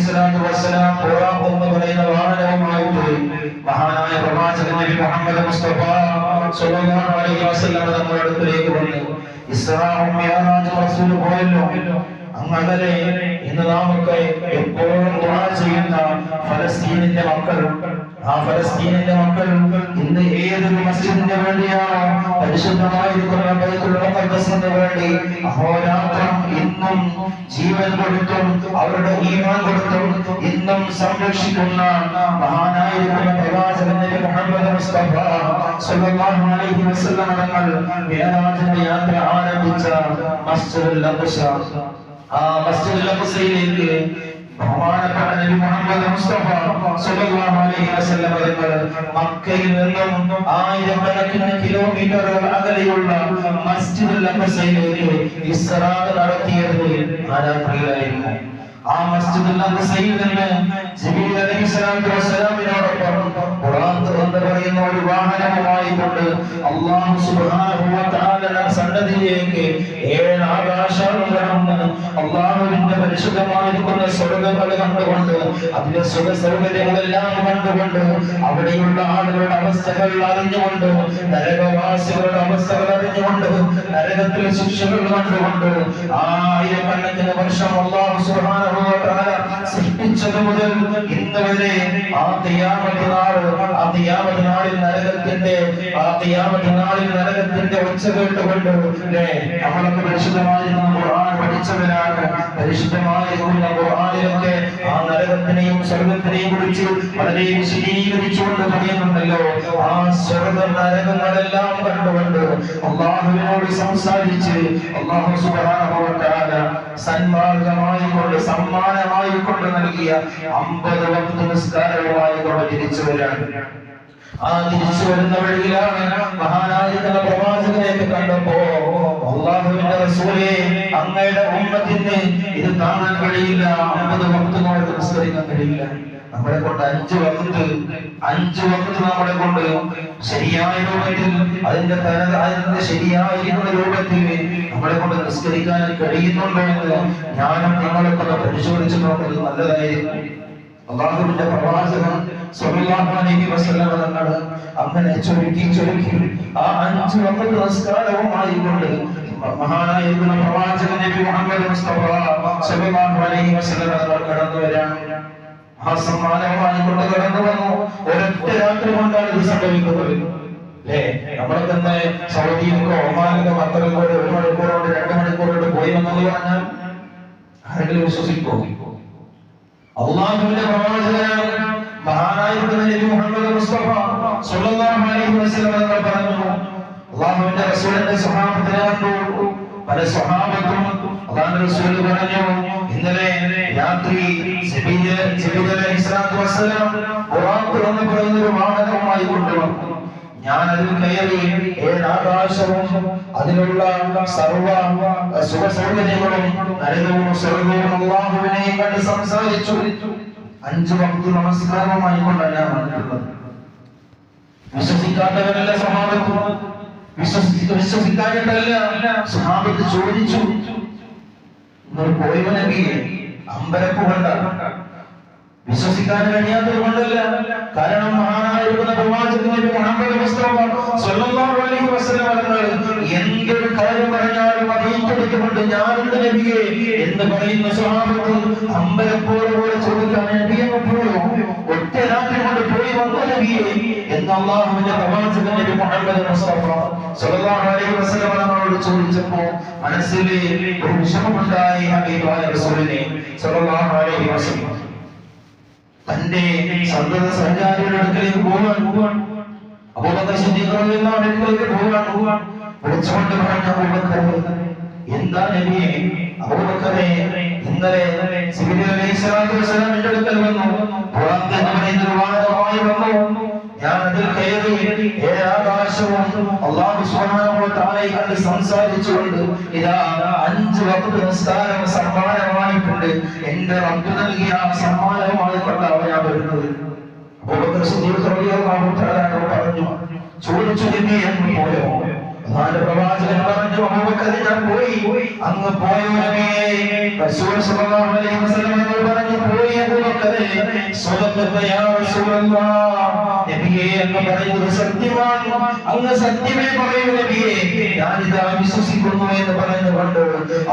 സ്വലാത്തു വസ്സലാം ഖുർആൻ എന്ന് പറയുന്ന വാഹനവുമായിട്ട് മഹാനായ പ്രവാചകൻ നബി മുഹമ്മദ് മുസ്തഫ സ്വല്ലല്ലാഹു അലൈഹി വസല്ലം നമ്മുടെ അടുത്തേക്ക് വന്നു. ഇസ്രാഉം മിഅ്റാജും റസൂൽ പോയല്ലോ. അങ്ങനെ ഇന്ന് നാമൊക്കെ എപ്പോഴും ദുആ ചെയ്യുന്ന ഫലസ്തീനിന്റെ മക്കൾ, ആ ഫലസ്തീനിന്റെ മക്കൾ ഇന്ന് ഏതൊരു മസ്ജിദിന് വേണ്ടിയാണോ പരിശുദ്ധമായിരിക്കുന്ന ബൈത്തുൽ മുഖദ്ദസിന് വേണ്ടി അഹോരാത്രം ഇന്നും ജീവൻ കൊടുത്തും അവരുടെ ഈമാൻ കൊടുത്തും ഇന്നും സംരക്ഷിക്കുന്ന മഹാനായിരിക്കുന്ന പ്രവാചകൻ നബി മുഹമ്മദ് മുസ്തഫ സ്വല്ലല്ലാഹു അലൈഹി വസല്ലം തങ്ങൾ മിഅ്റാജിന്റെ യാത്ര ആരംഭിച്ച മസ്ജിദുൽ അഖ്സ, ആ മസ്ജിദുൽ അഖ്സയിലേക്ക് ബഹുമാനപ്പെട്ട നബി മുഹമ്മദ് മുസ്തഫ സ്വല്ലല്ലാഹു അലൈഹി വസല്ലം തങ്ങൾ മക്കയിൽ നിന്നും ആയിരക്കണക്കിന് കിലോമീറ്ററുകൾ അകലെയുള്ള മസ്ജിദുൽ അഖ്സയിലേക്ക് ഇസ്റാ നടത്തിയത് ആ രാത്രിയിലായിരുന്നു. ആ മസ്ജിദുൽ അഖ്സയിൽ നിന്ന് ജിബ്രീൽ അലൈഹിസ്സലാത്തു വസ്സലാമിനോടൊപ്പം ഖുർആൻ എന്ന് പറയുന്ന ഒരു വാഹനവുമായി കൊണ്ട് അല്ലാഹു സുബ്ഹാനഹു വ തആലയുടെ സന്നിധിയിലേക്ക് 7 ആകാശങ്ങൾ കടന്ന് അല്ലാഹുവിന്റെ പരിശുദ്ധമായിരിക്കുന്ന സ്വർഗ്ഗങ്ങൾ കണ്ടുകൊണ്ട് അതിലെ സുഖ സൗകര്യങ്ങളെല്ലാം കണ്ടുകൊണ്ട് അവിടെയുള്ള ആളുകളുടെ അവസ്ഥകൾ അറിഞ്ഞുകൊണ്ട് നരകവാസികളുടെ അവസ്ഥകൾ അറിഞ്ഞുകൊണ്ട് നരകത്തിലെ ശിക്ഷകൾ കണ്ടുകൊണ്ട് ആയിരക്കണക്കിന് വർഷം അല്ലാഹു സുബ്ഹാനഹു വ തആല സൃഷ്ടിച്ചത് മുതൽ ഇന്ന് വരെ ആ ഖിയാമത്ത് നാളിൽ നരകത്തിന്റെ ഒച്ച കേട്ടുകൊണ്ട് നമ്മളൊക്കെ പരിശുദ്ധമായിരുന്ന ഖുർആൻ പഠിച്ചവരാണ്. പരിശുദ്ധമായിരുന്ന ഖുർആനിലൊക്കെ ആ നരകത്തിനെയും സ്വർഗത്തിനെയും കുറിച്ച് വളരെ വിശദീകരിച്ചുകൊണ്ട് പറയുന്നുണ്ടല്ലോ. ആ സ്വർഗ നരകങ്ങളെല്ലാം കണ്ടുകൊണ്ട് അല്ലാഹുവിനോട് സംസാരിച്ച് അല്ലാഹു സുബ്ഹാനഹു വ തആല സന്മാർഗമായിക്കൊണ്ട് സമ്മാനമായിക്കൊണ്ട് നൽകിയ 50 വഖ്ത് നിസ്കാരവുമായി കൊണ്ട് തിരിച്ചു വരാൻ. ആ തിരിച്ചു വരുന്ന വഴിയിലാണ് മഹാനായിരിക്കുന്ന പ്രവാചകനെയൊക്കെ കണ്ടപ്പോ അല്ലാഹുവിന്റെ റസൂലേ, അങ്ങയുടെ ഉമ്മത്തിന് ഇത് താങ്ങാൻ കഴിയില്ല, 50 വഖ്ത് കൊണ്ട് നിസ്കരിക്കാൻ കഴിയില്ല. നമ്മളെ കൊണ്ട് 5 വഖ്ത് നമ്മളെ കൊണ്ട് ശരിയായ രൂപത്തിൽ അതിന്റെ ശരിയായ രൂപത്തിൽ നമ്മളെ കൊണ്ട് നിസ്കരിക്കാൻ കഴിയുന്നുണ്ടോ എന്ന് ഞാനും നിങ്ങളൊക്കെ പരിശോധിച്ചു നോക്കുന്നത് നല്ലതായിരിക്കും. അല്ലാഹുവിന്റെ പ്രവാചകൻ സ്വല്ലല്ലാഹു അലൈഹി വസല്ലം തങ്ങൾ അങ്ങനെ ചുരുക്കി ആ 5 വഖ്ത് നിസ്കാരവുമായി കൊണ്ട് മഹാനായ പ്രവാചകൻ നബി മുഹമ്മദ് മുസ്തഫ സ്വല്ലല്ലാഹു അലൈഹി വസല്ലം തങ്ങൾ കടന്നു വരാൻ ആ സമ്മാനവുമായി കൊണ്ട് കടന്നു വന്നു. ഒരൊറ്റ രാത്രി കൊണ്ടാണ് ഇത് സംഭവിക്കുന്നത്. നമ്മളെ തന്നെ സൗദിയിലോ ഒമാനിലോ ഖത്തറിലോ 1 മണിക്കൂറോട് 2 മണിക്കൂറോട് പോയി വന്നെന്ന് പറഞ്ഞാൽ ആരെങ്കിലും വിശ്വസിക്കോ? അല്ലാഹുവിന്റെ പ്രവാചകനാണ് മഹാനായ നബി മുഹമ്മദ് മുസ്തഫ സ്വല്ലല്ലാഹു അലൈഹി വസല്ലം തങ്ങൾ പറഞ്ഞു, അല്ലാഹുവിന്റെ റസൂലിന്റെ സ്വഹാബത്തിനെ കണ്ടു. പല സ്വഹാബത്തും അല്ലാഹുവിന്റെ റസൂൽ പറഞ്ഞു, ഇന്നലെ രാത്രി ജിബ്രീൽ അലൈഹിസ്സലാത്തു വസ്സലാം ഖുർആൻ എന്ന് പറയുന്ന ഒരു വാഹനവുമായി കൊണ്ടുവന്നു. ഞാൻ അതിൽ കയറി 7 ആകാശവും അതിലുള്ള സർവ്വ സുഖ സൗകര്യങ്ങളും നരകവും സ്വർഗവും അല്ലാഹുവിനെയും കണ്ട് സംസാരിച്ചു. 5 വഖ്ത് നമസ്കാരവുമായി കൊണ്ടാണ് ഞാൻ വന്നിട്ടുള്ളത്. വിശ്വസിക്കാത്തവരല്ല സ്വഹാബത്ത്, വിശ്വസിക്കാനിട്ടല്ല സ്വഹാബത്ത് ചോദിച്ചു, പോയവ നബിയെ അമ്പരപ്പ് കൊണ്ടാണ്, വിശ്വസിക്കാൻ കഴിയാത്തത് കൊണ്ടല്ല. കാരണം മഹാനായിരിക്കുന്ന പ്രവാചകൻ നബി മുഹമ്മദ് മുസ്തഫ സ്വല്ലല്ലാഹു അലൈഹി വസല്ലം തങ്ങൾ എന്തൊരു കാര്യം പറഞ്ഞാലും അത് ഏറ്റെടുത്തുകൊണ്ട് ഞാനുണ്ട് നബിയെ എന്ന് പറയുന്ന സ്വഹാബത്ത് അമ്പരപ്പോടെ ചോദിക്കാൻ, നബിയെ പോയോ, ഒറ്റ രാത്രി കൊണ്ട് പോയി വന്നു നബിയെ എന്ന് അല്ലാഹുവിന്റെ പ്രവാചകൻ നബി മുഹമ്മദ് മുസ്തഫ സ്വല്ലല്ലാഹു അലൈഹി വസല്ലം തങ്ങളോട് ചോദിച്ചപ്പോ മനസ്സിൽ ഒരു വിഷമമുണ്ടായി. ഹബീബായ റസൂലിനെ സ്വല്ലല്ലാഹു അലൈഹി വസല്ലം തന്റെ സന്തത സഹചാരിയുടെ അടുക്കലേക്ക് പോവാൻ അബൂബക്കർ സിദ്ദീഖ് റളിയല്ലാഹു അൻഹു അടുക്കലേക്ക് പോവാൻ വിളിച്ചുകൊണ്ട് പറഞ്ഞു, അബൂബക്കർ, എന്താ നബിയെ? അബൂബക്കറെ, ഇന്നലെ ജിബ്രീൽ അലൈഹിസ്സലാത്തു വസ്സലാം എൻ്റെ അടുക്കൽ വന്നു, ഖുർആൻ എന്ന് പറയുന്ന ഒരു വാഹനവുമായി വന്നു. ഞാൻ അതിൽ കയറി 7 ആകാശവും അല്ലാഹു സുബ്ഹാനഹു വ തആലയെ കണ്ട് സംസാരിച്ചുകൊണ്ട് ഇതാ 5 വഖ്ത് നിസ്കാരം സമ്മാനമായിട്ടുണ്ട്. എൻ്റെ റബ്ബ് നൽകിയ ആ സമ്മാനവുമായി കൊണ്ടാണ് ഞാൻ വരുന്നത്. അബൂബക്കർ സിദ്ദീഖ് റളിയല്ലാഹു തആല പറഞ്ഞു, ചോദിച്ചു, നബിയെ അങ്ങ് പോയോ? അല്ലാഹുവിന്റെ പ്രവാചകൻ പറഞ്ഞു, അബൂബക്കർ, ഞാൻ പോയി. അങ്ങ് പോയോ നബിയെ? റസൂൽ സ്വല്ലല്ലാഹു അലൈഹി വസല്ലം പറഞ്ഞു, പോയി സ്വദഖത യാ റസൂലല്ലാഹ്, നബിയേ അങ്ങ് പറയുന്നത് സത്യമാണ്, അങ്ങ് സത്യമേ പറയൂ നബിയേ, ഞാനിതാ വിശ്വസിക്കുന്നു എന്ന് പറഞ്ഞുകൊണ്ട്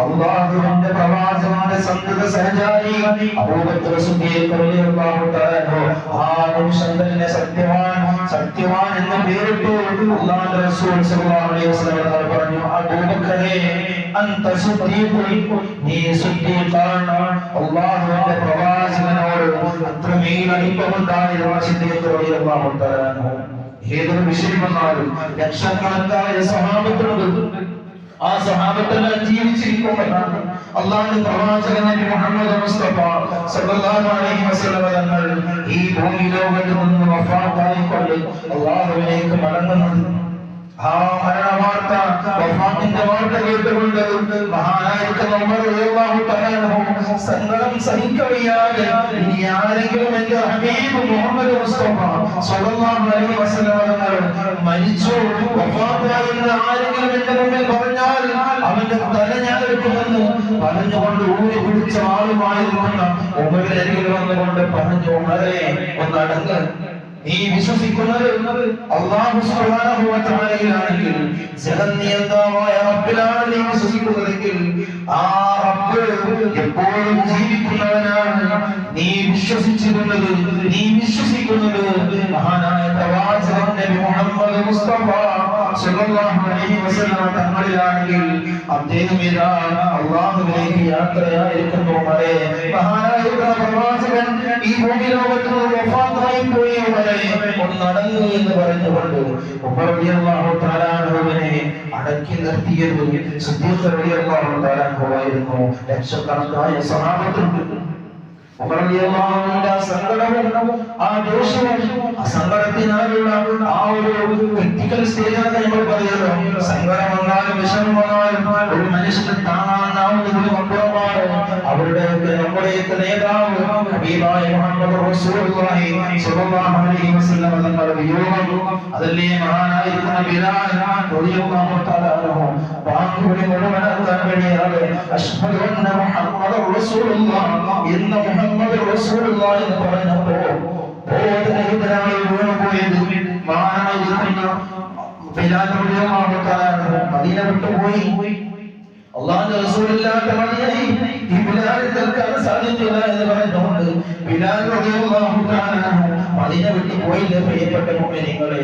അല്ലാഹുവിന്റെ പ്രവാചകന്റെ സന്തത സഹചാരി അബൂബക്കർ സിദ്ദീഖ് റളിയല്ലാഹു തആല ആ നിമിഷം തന്നെ സത്യവാൻ എന്ന് പേരിട്ടു. അല്ലാഹുവിന്റെ റസൂൽ സല്ലല്ലാഹു അലൈഹി വസല്ലം പറഞ്ഞു, അബൂബക്കറേ അൻത സിദ്ദീഖ്, നീ സിദ്ദീഖാണ്. അല്ലാഹുവിന്റെ പ്രവാചകനോട് അത്രമേൽ അടുപ്പമുണ്ടായിരുന്ന സിദ്ദീഖ് റളിയല്ലാഹു തആല ഏതൊരു വിഷയം വന്നാലും ലക്ഷക്കണക്കായ സഹാബത്തുണ്ട്. ആ സഹാബത്തെല്ലാം ജീവിച്ചിരിക്കുമ്പോഴാണ് അല്ലാഹുവിന്റെ പ്രവാചകൻ നബി മുഹമ്മദ് മുസ്തഫ സല്ലല്ലാഹു അലൈഹി വസല്ലം തങ്ങൾ ഈ ഭൂമി ലോകത്ത് നിന്ന് വഫാത്തായിക്കൊണ്ട് അല്ലാഹുവിലേക്ക് മടങ്ങുന്നത്. ആ മരണവാർത്ത, വഫാത്തിന്റെ വാർത്ത കേട്ടുകൊണ്ട് മഹാനായിരിക്കുന്ന ഉമർ റളിയല്ലാഹു തആല സങ്കടം സഹിക്കവയ്യാതെ ഇനി ആരെങ്കിലും എന്റെ ഹബീബ് മുഹമ്മദ് മുസ്തഫ സ്വല്ലല്ലാഹു അലൈഹി വസല്ലം തങ്ങൾ മരിച്ചു, വഫാത്തായി എന്ന് ആരെങ്കിലും എന്റെ മുന്നിൽ പറഞ്ഞാൽ അവന്റെ തല ഞാൻ എടുക്കുമെന്ന് പറഞ്ഞുകൊണ്ട് ഊരി പിടിച്ച ആളുമായിരുന്ന ഉമറിന്റെ അരികിൽ വന്നുകൊണ്ട് പറഞ്ഞു, ഉമറേ ഒന്ന് അടങ്ങ്, നീ വിശ്വസിക്കുന്നത് അല്ലാഹു സുബ്ഹാനഹു വ തആലയിലാണെങ്കിൽ, ജഗന്നിയന്തമായ റബ്ബിലാണ് നീ വിശ്വസിക്കുന്നതെങ്കിൽ, ആ റബ്ബ് എപ്പോഴും ജീവിക്കുന്നവനാണ്. നീ വിശ്വസിച്ചിരുന്നത്, നീ വിശ്വസിക്കുന്നത് മഹാനായ പ്രവാചകൻ നബി മുഹമ്മദ് മുസ്തഫ സല്ലല്ലാഹു അലൈഹി വസല്ലം തങ്ങളിലാണെങ്കിൽ അദ്ദേഹം ഇതാ അല്ലാഹുവിലേക്ക് യാത്രയായിരിക്കുന്നു. മഹാനായ പ്രവാചകൻ ഈ ഭൂമി ലോകത്ത് വഫാത്തായി പോയി, ഒന്നടങ്ങു എന്ന് പറഞ്ഞുകൊണ്ട് ഉമർ റളിയല്ലാഹു തആല അൻഹുവിനെ അടക്കി നിർത്തിയത് സിദ്ദീഖ് റളിയല്ലാഹു തആല അൻഹുവായിരുന്നു. ലക്ഷക്കണക്കായ സഹാബത്തുണ്ട്. ഉമർ റളിയല്ലാഹു അൻഹുവിന്റെ സങ്കടവും ആ ദേഷ്യവും ആ സങ്കടത്തിനാലുള്ള ആ ഒരു ക്രിട്ടിക്കൽ സ്റ്റേജാണ് നമ്മൾ പറയുന്നത്. സങ്കടം വന്നാലും വിഷമം വന്നാലും ഒരു മനുഷ്യന് താങ്ങാനാവുന്നതിലും അപ്പുറമാണ് നമ്മുടെയൊക്കെ നേതാവ് ഹബീബായ മുഹമ്മദ് റസൂലുള്ളാഹി സ്വല്ലല്ലാഹു അലൈഹി വസല്ലം തങ്ങളുടെ വിയോഗം. അതല്ലേ മഹാനായിരിക്കുന്ന ബിലാൽ റളിയല്ലാഹു തആല അൻഹു ബാങ്കുവിളി മുഴുവനാക്കാൻ കഴിയാതെ അശ്ഹദു അന്ന മുഹമ്മദർ റസൂലുള്ളാഹ് എന്ന മുഹമ്മദ് റസൂലുള്ളാഹി എന്ന് പറഞ്ഞപ്പോൾ ബോധരഹിതനായി വീണുപോയത് മഹാനായിരിക്കുന്ന ബിലാൽ റളിയല്ലാഹു തആല അൻഹു മദീന വിട്ടുപോയി. അല്ലാഹുവിന്റെ റസൂലില്ലാത്ത മദീനയിൽ ഈ ബിലാലിന് നിൽക്കാൻ സാധിച്ചില്ല എന്ന് പറഞ്ഞുകൊണ്ട് ബിലാൽ റളിയല്ലാഹു തആല അൻഹു മദീന വിട്ടു പോയില്ലേ പ്രിയപ്പെട്ട മുഅ്മിനീങ്ങളെ.